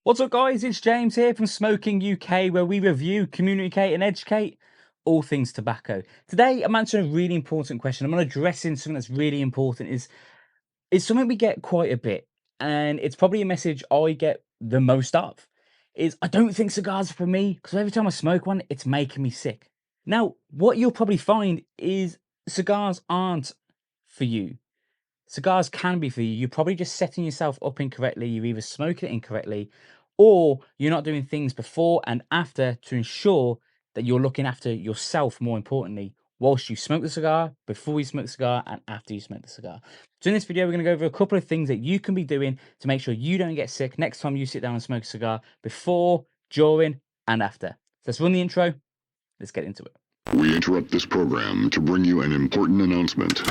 What's up guys, it's James here from Smoking UK, where we review, communicate and educate all things tobacco. Today I'm answering a really important question. I'm addressing something that's really important. It's something we get quite a bit, and it's probably a message I get the most of. Is I don't think cigars are for me, because every time I smoke one, it's making me sick. Now, what you'll probably find is cigars aren't for you. Cigars can be for you. You're probably just setting yourself up incorrectly. You're either smoking it incorrectly, or you're not doing things before and after to ensure that you're looking after yourself, more importantly, whilst you smoke the cigar, before you smoke the cigar, and after you smoke the cigar. So in this video, we're going to go over a couple of things that you can be doing to make sure you don't get sick next time you sit down and smoke a cigar, before, during, and after. So let's run the intro. Let's get into it. We interrupt this program to bring you an important announcement.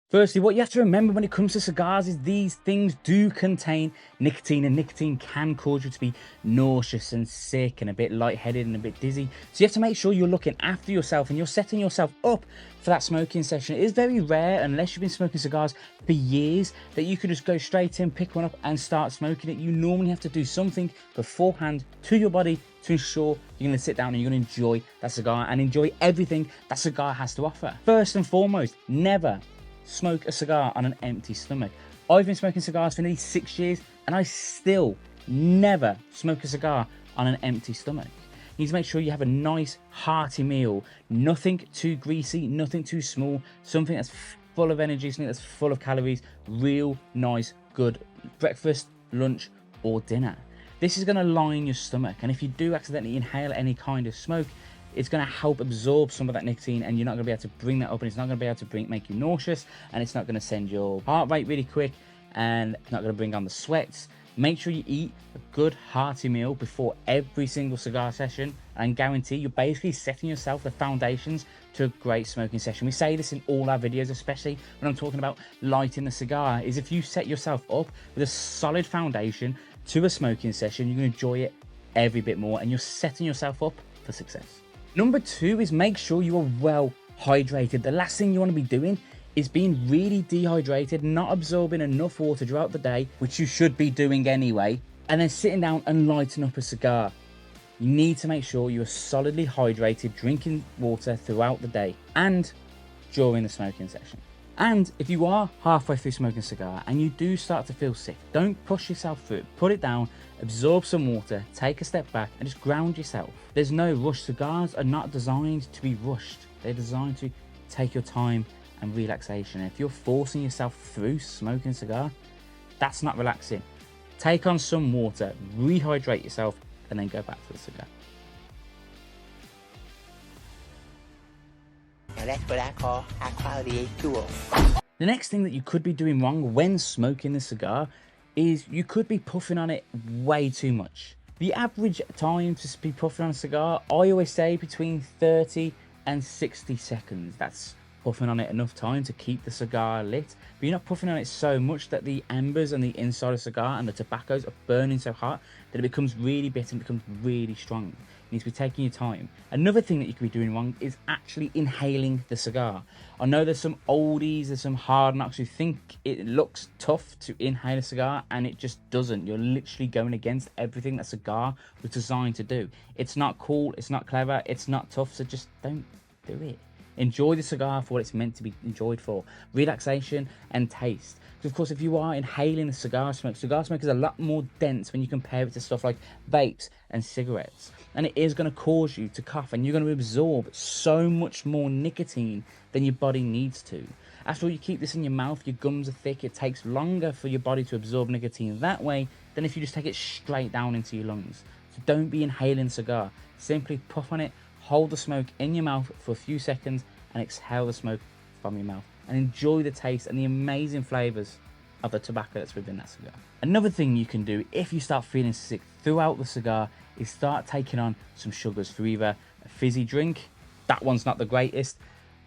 Firstly, what you have to remember when it comes to cigars is these things do contain nicotine, and nicotine can cause you to be nauseous and sick and a bit lightheaded and a bit dizzy. So you have to make sure you're looking after yourself and you're setting yourself up for that smoking session. It is very rare, unless you've been smoking cigars for years, that you can just go straight in, pick one up and start smoking it. You normally have to do something beforehand to your body to ensure you're going to sit down and you're going to enjoy that cigar and enjoy everything that cigar has to offer. First and foremost, never smoke a cigar on an empty stomach. I've been smoking cigars for nearly 6 years and I still never smoke a cigar on an empty stomach. You need to make sure you have a nice hearty meal, nothing too greasy, nothing too small, something that's full of energy, something that's full of calories, real nice good breakfast, lunch or dinner. This is going to line your stomach, and if you do accidentally inhale any kind of smoke, it's going to help absorb some of that nicotine, and you're not going to be able to bring that up, and it's not going to be able to make you nauseous, and it's not going to send your heart rate really quick, and it's not going to bring on the sweats. Make sure you eat a good hearty meal before every single cigar session, and guarantee you're basically setting yourself the foundations to a great smoking session. We say this in all our videos, especially when I'm talking about lighting the cigar, is if you set yourself up with a solid foundation to a smoking session, you're going to enjoy it every bit more, and you're setting yourself up for success. Number 2 is make sure you are well hydrated. The last thing you want to be doing is being really dehydrated, not absorbing enough water throughout the day, which you should be doing anyway, and then sitting down and lighting up a cigar. You need to make sure you are solidly hydrated, drinking water throughout the day and during the smoking session. And if you are halfway through smoking a cigar and you do start to feel sick, don't push yourself through it. Put it down, absorb some water, take a step back and just ground yourself. There's no rush. Cigars are not designed to be rushed. They're designed to take your time and relaxation. And if you're forcing yourself through smoking a cigar, that's not relaxing. Take on some water, rehydrate yourself, and then go back to the cigar. Now that's what I call high quality tool. The next thing that you could be doing wrong when smoking the cigar is you could be puffing on it way too much. The average time to be puffing on a cigar, I always say between 30 and 60 seconds. That's puffing on it enough time to keep the cigar lit, but you're not puffing on it so much that the embers on the inside of the cigar and the tobaccos are burning so hot that it becomes really bitter and becomes really strong. You need to be taking your time. Another thing that you could be doing wrong is actually inhaling the cigar. I know there's some oldies, there's some hard knocks who think it looks tough to inhale a cigar, and it just doesn't. You're literally going against everything that cigar was designed to do. It's not cool, it's not clever, it's not tough, so just don't do it. Enjoy the cigar for what it's meant to be enjoyed for, relaxation and taste. Because of course, if you are inhaling the cigar smoke is a lot more dense when you compare it to stuff like vapes and cigarettes, and it is going to cause you to cough, and you're going to absorb so much more nicotine than your body needs to. After all, you keep this in your mouth, your gums are thick, it takes longer for your body to absorb nicotine that way than if you just take it straight down into your lungs. So don't be inhaling cigar, simply puff on it, hold the smoke in your mouth for a few seconds and exhale the smoke from your mouth and enjoy the taste and the amazing flavors of the tobacco that's within that cigar. Another thing you can do if you start feeling sick throughout the cigar is start taking on some sugars through either a fizzy drink, that one's not the greatest,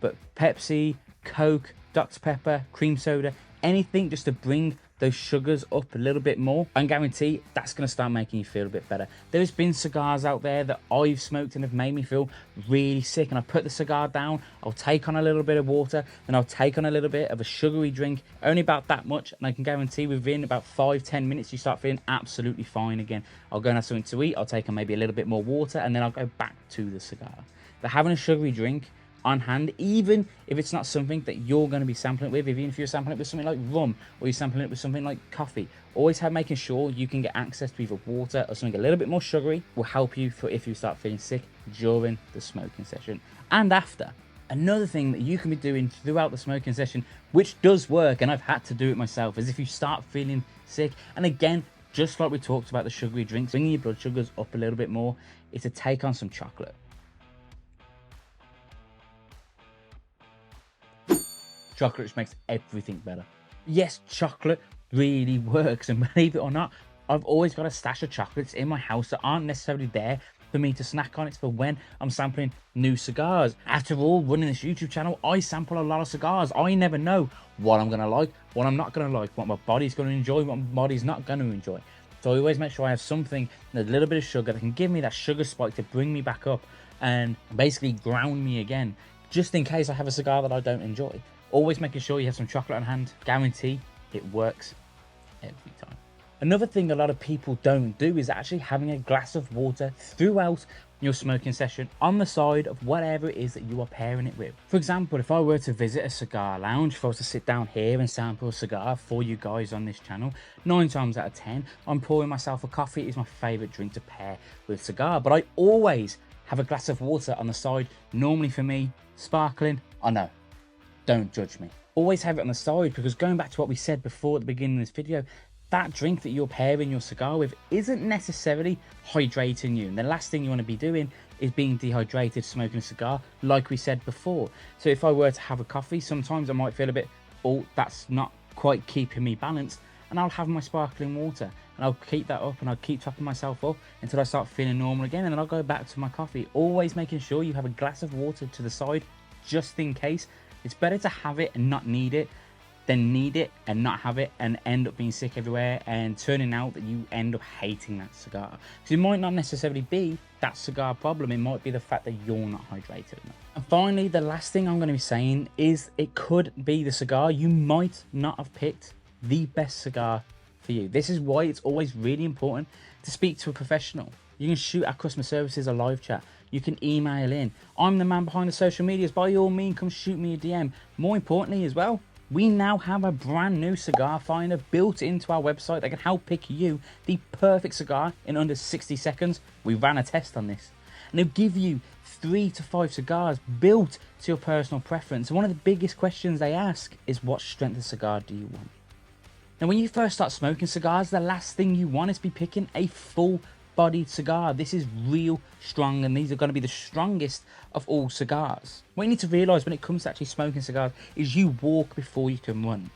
but Pepsi, Coke, Dr. Pepper, cream soda, anything just to bring those sugars up a little bit more. I guarantee that's going to start making you feel a bit better. There's been cigars out there that I've smoked and have made me feel really sick, and I put the cigar down, I'll take on a little bit of water, then I'll take on a little bit of a sugary drink, only about that much, and I can guarantee within about 5-10 minutes you start feeling absolutely fine again. I'll go and have something to eat, I'll take on maybe a little bit more water, and then I'll go back to the cigar. But having a sugary drink on hand, even if it's not something that you're going to be sampling it with, even if you're sampling it with something like rum or you're sampling it with something like coffee, always making sure you can get access to either water or something a little bit more sugary will help you for if you start feeling sick during the smoking session and after. Another thing that you can be doing throughout the smoking session, which does work, and I've had to do it myself, is if you start feeling sick, and again, just like we talked about the sugary drinks, bringing your blood sugars up a little bit more, is to take on some chocolate. Chocolate just makes everything better. Yes, chocolate really works, and believe it or not, I've always got a stash of chocolates in my house that aren't necessarily there for me to snack on. It's for when I'm sampling new cigars. After all, running this YouTube channel, I sample a lot of cigars. I never know what I'm gonna like, what I'm not gonna like, what my body's gonna enjoy, what my body's not gonna enjoy. So I always make sure I have something, a little bit of sugar that can give me that sugar spike to bring me back up and basically ground me again, just in case I have a cigar that I don't enjoy. Always making sure you have some chocolate on hand. Guarantee it works every time. Another thing a lot of people don't do is actually having a glass of water throughout your smoking session on the side of whatever it is that you are pairing it with. For example, if I were to visit a cigar lounge, if I was to sit down here and sample a cigar for you guys on this channel, 9 times out of 10, I'm pouring myself a coffee. It is my favorite drink to pair with cigar, but I always have a glass of water on the side. Normally for me, sparkling, I know. Don't judge me. Always have it on the side, because going back to what we said before at the beginning of this video, that drink that you're pairing your cigar with isn't necessarily hydrating you. And the last thing you want to be doing is being dehydrated smoking a cigar, like we said before. So if I were to have a coffee, sometimes I might feel a bit, oh, that's not quite keeping me balanced. And I'll have my sparkling water and I'll keep that up and I'll keep topping myself up until I start feeling normal again. And then I'll go back to my coffee. Always making sure you have a glass of water to the side, just in case. It's better to have it and not need it than need it and not have it and end up being sick everywhere and turning out that you end up hating that cigar. So it might not necessarily be that cigar problem. It might be the fact that you're not hydrated enough. And finally, the last thing I'm going to be saying is it could be the cigar. You might not have picked the best cigar for you. This is why it's always really important to speak to a professional. You can shoot our customer services a live chat. You can email in. I'm the man behind the social medias. By all means, come shoot me a DM. More importantly as well, we now have a brand new cigar finder built into our website that can help pick you the perfect cigar in under 60 seconds. We ran a test on this. And it'll give you 3 to 5 cigars built to your personal preference. And one of the biggest questions they ask is, what strength of cigar do you want? Now, when you first start smoking cigars, the last thing you want is to be picking a full-bodied cigar. This is real strong, and these are going to be the strongest of all cigars. What you need to realise when it comes to actually smoking cigars is you walk before you can run.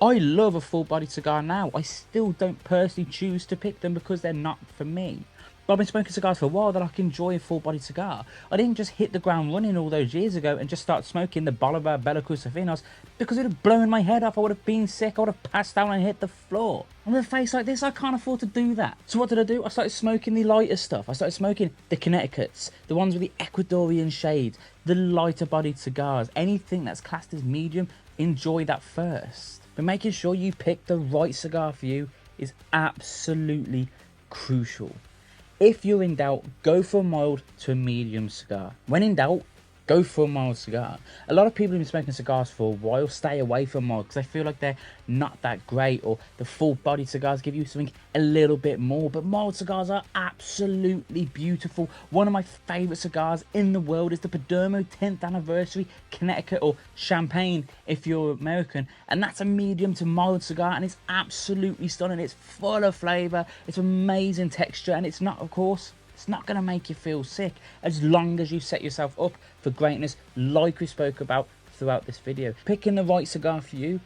I love a full-bodied cigar now. I still don't personally choose to pick them because they're not for me. But I've been smoking cigars for a while that I can enjoy a full-bodied cigar. I didn't just hit the ground running all those years ago and just start smoking the Bolivar Bella Cruzafinos because it would have blown my head off. I would have been sick. I would have passed out and hit the floor. And with a face like this, I can't afford to do that. So what did I do? I started smoking the lighter stuff. I started smoking the Connecticut's, the ones with the Ecuadorian shades, the lighter-bodied cigars. Anything that's classed as medium, enjoy that first. But making sure you pick the right cigar for you is absolutely crucial. If you're in doubt, go for a mild to a medium cigar. When in doubt, go for a mild cigar. A lot of people who've been smoking cigars for a while stay away from mild because they feel like they're not that great, or the full-bodied cigars give you something a little bit more. But mild cigars are absolutely beautiful. One of my favourite cigars in the world is the Perdomo 10th Anniversary Connecticut, or Champagne if you're American, and that's a medium to mild cigar, and it's absolutely stunning. It's full of flavour, it's amazing texture, and it's not, of course, It's not going to make you feel sick as long as you set yourself up for greatness, like we spoke about throughout this video. Picking the right cigar for you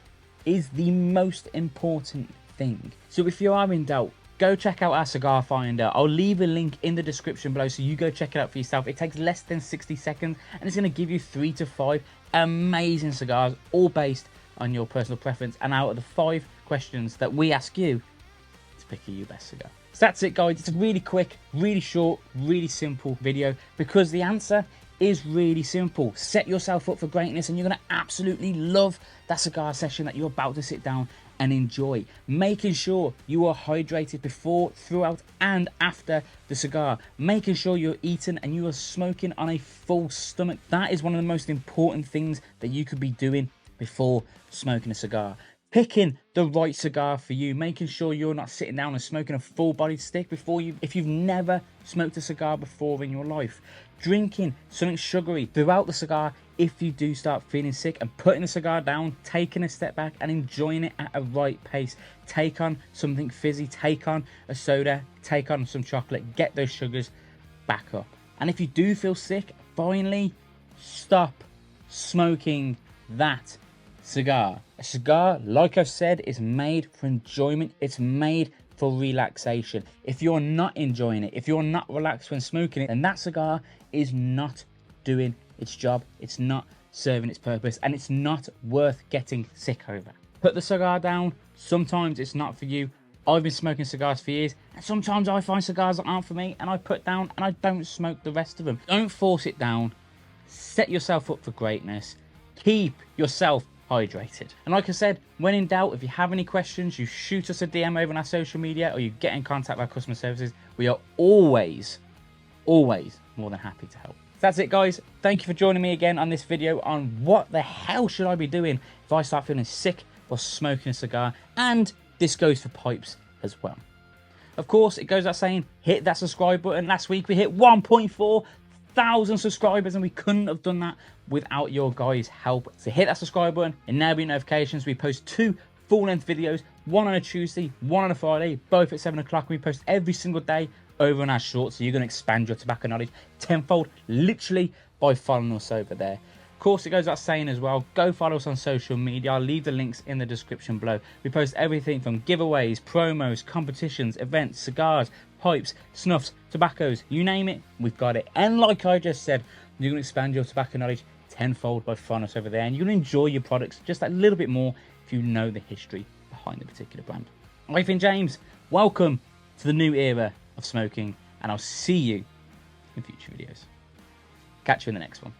is the most important thing. So if you are in doubt, go check out our cigar finder. I'll leave a link in the description below, so you go check it out for yourself. It takes less than 60 seconds and it's going to give you 3 to 5 amazing cigars, all based on your personal preference, and out of the 5 questions that we ask you, to pick your best cigar. So that's it, guys. It's a really quick, really short, really simple video, because the answer is really simple. Set yourself up for greatness and you're going to absolutely love that cigar session that you're about to sit down and enjoy. Making sure you are hydrated before, throughout and after the cigar. Making sure you're eating and you are smoking on a full stomach. That is one of the most important things that you could be doing before smoking a cigar. Picking the right cigar for you, making sure you're not sitting down and smoking a full-bodied stick if you've never smoked a cigar before in your life. Drinking something sugary throughout the cigar if you do start feeling sick, and putting the cigar down, taking a step back and enjoying it at a right pace. Take on something fizzy, take on a soda, take on some chocolate, get those sugars back up. And if you do feel sick, finally stop smoking that cigar. A cigar, like I've said, is made for enjoyment. It's made for relaxation. If you're not enjoying it, if you're not relaxed when smoking it, then that cigar is not doing its job. It's not serving its purpose, and it's not worth getting sick over. Put the cigar down. Sometimes it's not for you. I've been smoking cigars for years, and sometimes I find cigars that aren't for me and I put down and I don't smoke the rest of them. Don't force it down. Set yourself up for greatness. Keep yourself hydrated. And like I said, when in doubt, if you have any questions, you shoot us a DM over on our social media, or you get in contact with our customer services. We are always more than happy to help. So that's it, guys. Thank you for joining me again on this video on what the hell should I be doing if I start feeling sick or smoking a cigar. And this goes for pipes as well. Of course, it goes without saying, hit that subscribe button. Last week we hit 1.4 thousand subscribers, and we couldn't have done that without your guys' help. So hit that subscribe button, enable notifications. We post 2 full-length videos, one on a Tuesday, one on a Friday, both at 7 o'clock. We post every single day over on our shorts, so you're going to expand your tobacco knowledge tenfold, literally, by following us over there. Of course, it goes without saying as well, go follow us on social media. I'll leave the links in the description below. We post everything from giveaways, promos, competitions, events, cigars, pipes, snuffs, tobaccos, you name it, we've got it. And like I just said, you're going to expand your tobacco knowledge tenfold by following us over there, and you're going to enjoy your products just a little bit more if you know the history behind the particular brand. I've been James. Welcome to the new era of smoking, and I'll see you in future videos. Catch you in the next one.